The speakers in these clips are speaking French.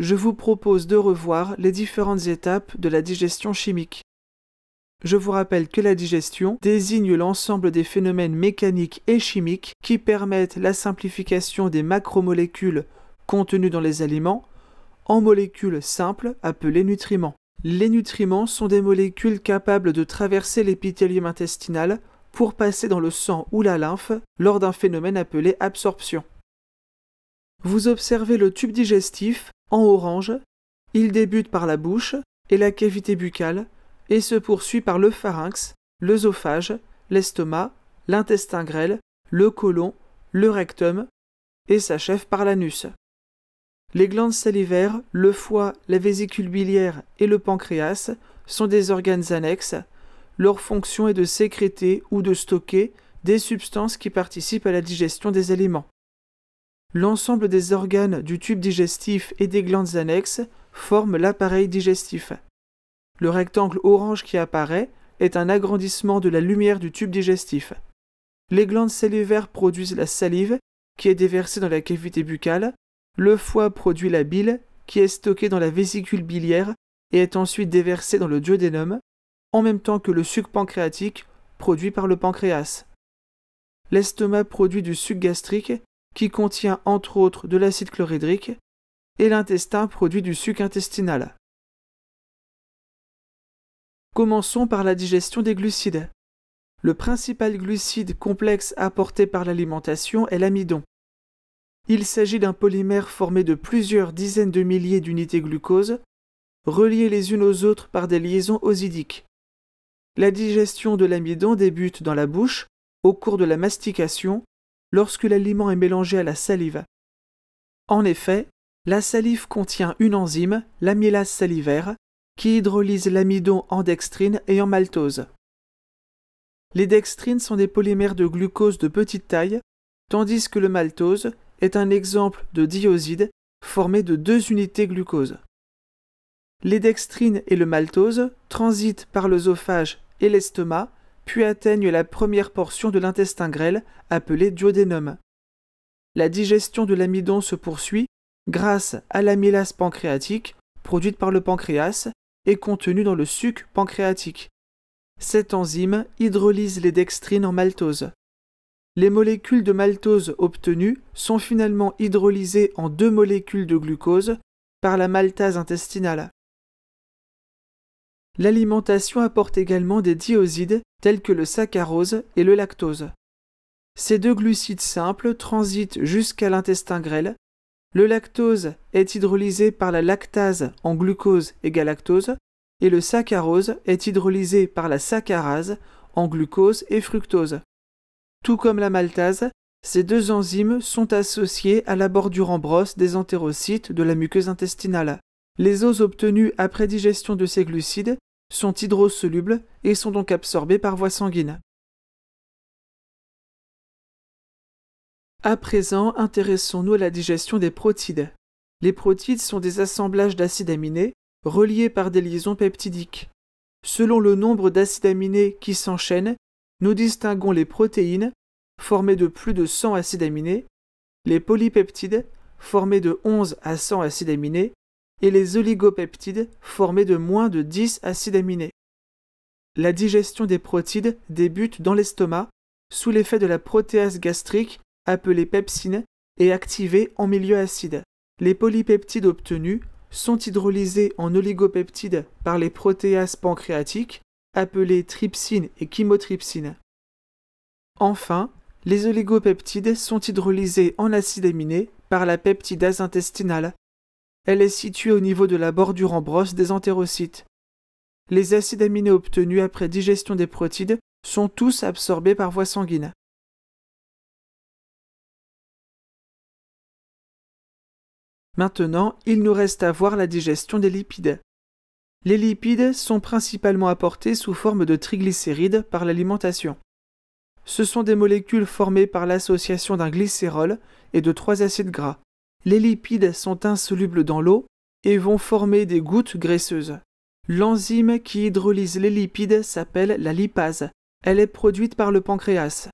je vous propose de revoir les différentes étapes de la digestion chimique. Je vous rappelle que la digestion désigne l'ensemble des phénomènes mécaniques et chimiques qui permettent la simplification des macromolécules contenues dans les aliments en molécules simples appelées nutriments. Les nutriments sont des molécules capables de traverser l'épithélium intestinal pour passer dans le sang ou la lymphe lors d'un phénomène appelé absorption. Vous observez le tube digestif en orange, il débute par la bouche et la cavité buccale et se poursuit par le pharynx, l'œsophage, l'estomac, l'intestin grêle, le côlon, le rectum et s'achève par l'anus. Les glandes salivaires, le foie, la vésicule biliaire et le pancréas sont des organes annexes. Leur fonction est de sécréter ou de stocker des substances qui participent à la digestion des aliments. L'ensemble des organes du tube digestif et des glandes annexes forment l'appareil digestif. Le rectangle orange qui apparaît est un agrandissement de la lumière du tube digestif. Les glandes salivaires produisent la salive qui est déversée dans la cavité buccale. Le foie produit la bile qui est stockée dans la vésicule biliaire et est ensuite déversée dans le duodénum, en même temps que le suc pancréatique produit par le pancréas. L'estomac produit du suc gastrique qui contient entre autres de l'acide chlorhydrique et l'intestin produit du suc intestinal. Commençons par la digestion des glucides. Le principal glucide complexe apporté par l'alimentation est l'amidon. Il s'agit d'un polymère formé de plusieurs dizaines de milliers d'unités glucose, reliées les unes aux autres par des liaisons osidiques. La digestion de l'amidon débute dans la bouche, au cours de la mastication, lorsque l'aliment est mélangé à la salive. En effet, la salive contient une enzyme, l'amylase salivaire, qui hydrolyse l'amidon en dextrine et en maltose. Les dextrines sont des polymères de glucose de petite taille, tandis que le maltose est un exemple de dioside formé de 2 unités glucose. Les dextrines et le maltose transitent par l'œsophage et l'estomac, puis atteignent la première portion de l'intestin grêle, appelée duodénum. La digestion de l'amidon se poursuit grâce à l'amylase pancréatique, produite par le pancréas, et contenue dans le suc pancréatique. Cette enzyme hydrolyse les dextrines en maltose. Les molécules de maltose obtenues sont finalement hydrolysées en 2 molécules de glucose par la maltase intestinale. L'alimentation apporte également des diosides tels que le saccharose et le lactose. Ces 2 glucides simples transitent jusqu'à l'intestin grêle. Le lactose est hydrolysé par la lactase en glucose et galactose, et le saccharose est hydrolysé par la saccharase en glucose et fructose. Tout comme la maltase, ces 2 enzymes sont associées à la bordure en brosse des entérocytes de la muqueuse intestinale. Les os obtenus après digestion de ces glucides sont hydrosolubles et sont donc absorbés par voie sanguine. À présent, intéressons-nous à la digestion des protides. Les protides sont des assemblages d'acides aminés reliés par des liaisons peptidiques. Selon le nombre d'acides aminés qui s'enchaînent, nous distinguons les protéines, formées de plus de 100 acides aminés, les polypeptides, formés de 11 à 100 acides aminés, et les oligopeptides, formés de moins de 10 acides aminés. La digestion des protides débute dans l'estomac, sous l'effet de la protéase gastrique, appelée pepsine, et activée en milieu acide. Les polypeptides obtenus sont hydrolysés en oligopeptides par les protéases pancréatiques, appelées trypsine et chymotrypsine. Enfin, les oligopeptides sont hydrolysés en acides aminés par la peptidase intestinale. Elle est située au niveau de la bordure en brosse des entérocytes. Les acides aminés obtenus après digestion des protides sont tous absorbés par voie sanguine. Maintenant, il nous reste à voir la digestion des lipides. Les lipides sont principalement apportés sous forme de triglycérides par l'alimentation. Ce sont des molécules formées par l'association d'un glycérol et de 3 acides gras. Les lipides sont insolubles dans l'eau et vont former des gouttes graisseuses. L'enzyme qui hydrolyse les lipides s'appelle la lipase. Elle est produite par le pancréas.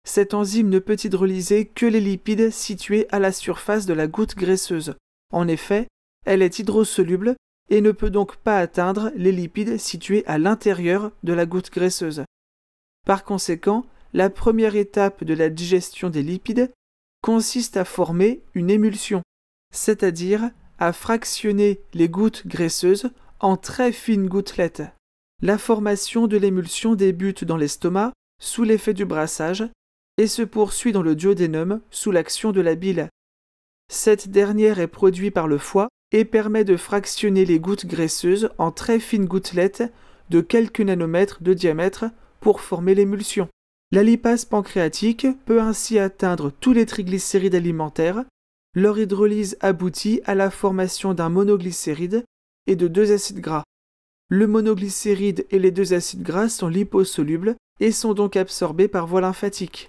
Cette enzyme ne peut hydrolyser que les lipides situés à la surface de la goutte graisseuse. En effet, Elle est hydrosoluble et ne peut donc pas atteindre les lipides situés à l'intérieur de la goutte graisseuse. Par conséquent, la première étape de la digestion des lipides consiste à former une émulsion, c'est-à-dire à fractionner les gouttes graisseuses en très fines gouttelettes. La formation de l'émulsion débute dans l'estomac sous l'effet du brassage et se poursuit dans le duodénum sous l'action de la bile. Cette dernière est produite par le foie et permet de fractionner les gouttes graisseuses en très fines gouttelettes de quelques nanomètres de diamètre pour former l'émulsion. La lipase pancréatique peut ainsi atteindre tous les triglycérides alimentaires. Leur hydrolyse aboutit à la formation d'un monoglycéride et de 2 acides gras. Le monoglycéride et les 2 acides gras sont liposolubles et sont donc absorbés par voie lymphatique.